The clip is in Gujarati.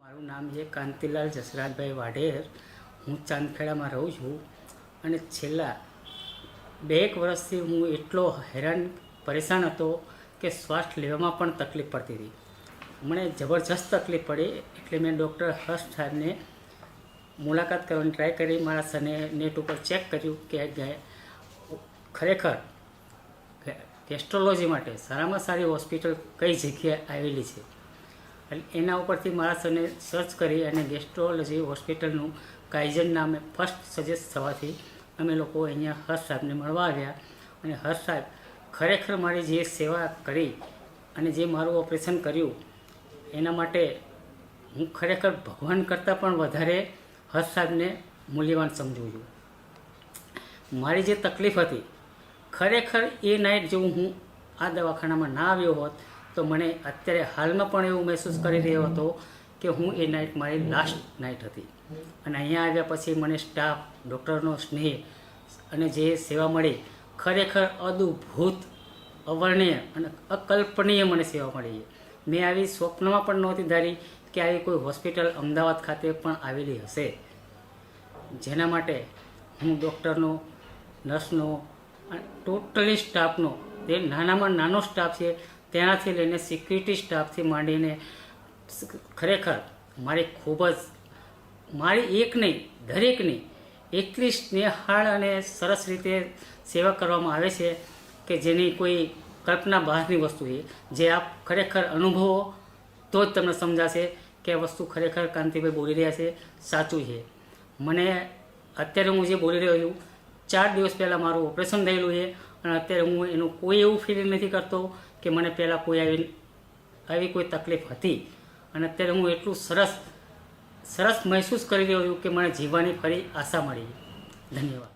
મારું નામ છે કાંતિલાલ જસરાજભાઈ વાઢેર. હું ચાંદખેડામાં રહું છું અને છેલ્લા 2 વર્ષથી હું એટલો હેરાન પરેશાન હતો કે શ્વાસ લેવામાં પણ તકલીફ પડતી હતી. મને જબરજસ્ત તકલીફ પડી એટલે મેં ડૉક્ટર હર્ષ સાહેબને મુલાકાત કરવાની ટ્રાય કરી. મારા સને નેટ ઉપર ચેક કર્યું કે ખરેખર ગેસ્ટ્રોલોજી માટે સારામાં સારી હોસ્પિટલ કઈ જગ્યાએ આવેલી છે. એના ઉપરથી મારા સને સર્ચ કરી અને ગેસ્ટ્રોલોજી હોસ્પિટલનું કાઇઝન નામે ફર્સ્ટ સજેસ્ટ થવાથી અમે લોકો અહીંયા હર્ષ સાહેબને મળવા આવ્યા. અને હર્ષ સાહેબ ખરેખર મારી જે સેવા કરી અને જે મારું ઓપરેશન કર્યું એના માટે હું ખરેખર ભગવાન કરતાં પણ વધારે હર્ષ સાહેબને મૂલ્યવાન સમજું છું. મારી જે તકલીફ હતી ખરેખર એ નાઇટ જેવું હું આ દવાખાનામાં ના આવ્યો હોત તો મને અત્યારે હાલમાં પણ એવું મહેસૂસ કરી રહ્યો હતો કે હું એ નાઇટ મારી લાસ્ટ નાઇટ હતી. અને અહીંયા આવ્યા પછી મને સ્ટાફ, ડૉક્ટરનો સ્નેહ અને જે સેવા મળી ખરેખર અદ્ભુત, અવર્ણનીય અને અકલ્પનીય મને સેવા મળી. મેં આવી સ્વપ્નમાં પણ નહોતી ધારી કે આવી કોઈ હોસ્પિટલ અમદાવાદ ખાતે પણ આવેલી હશે. જેના માટે હું ડૉક્ટરનો, નર્સનો, ટોટલી સ્ટાફનો, જે નાનામાં નાનો સ્ટાફ છે ત્યાંથી લઈને સિક્યુરિટી સ્ટાફથી માંડીને ખરેખર મારી એક નહીં દરેકની એટલી સ્નેહાળ અને સરસ રીતે સેવા કરવામાં આવે છે કે જેની કોઈ કલ્પના બહારની વસ્તુ છે. જે આપ ખરેખર અનુભવો તો જ તમને સમજાશે કે આ વસ્તુ ખરેખર કાંતિભાઈ બોલી રહ્યા છે સાચું છે. મને અત્યારે હું જે બોલી રહ્યો છું 4 દિવસ પહેલાં મારું ઓપરેશન થયેલું છે અને અત્યારે હું એનું કોઈ એવું ફિલિંગ નથી કરતો કે મને પહેલાં કોઈ આવી કોઈ તકલીફ હતી. અને અત્યારે હું એટલું સરસ મહેસૂસ કરી રહ્યો છું કે મને જીવવાની ફરી આશા મળી. ધન્યવાદ.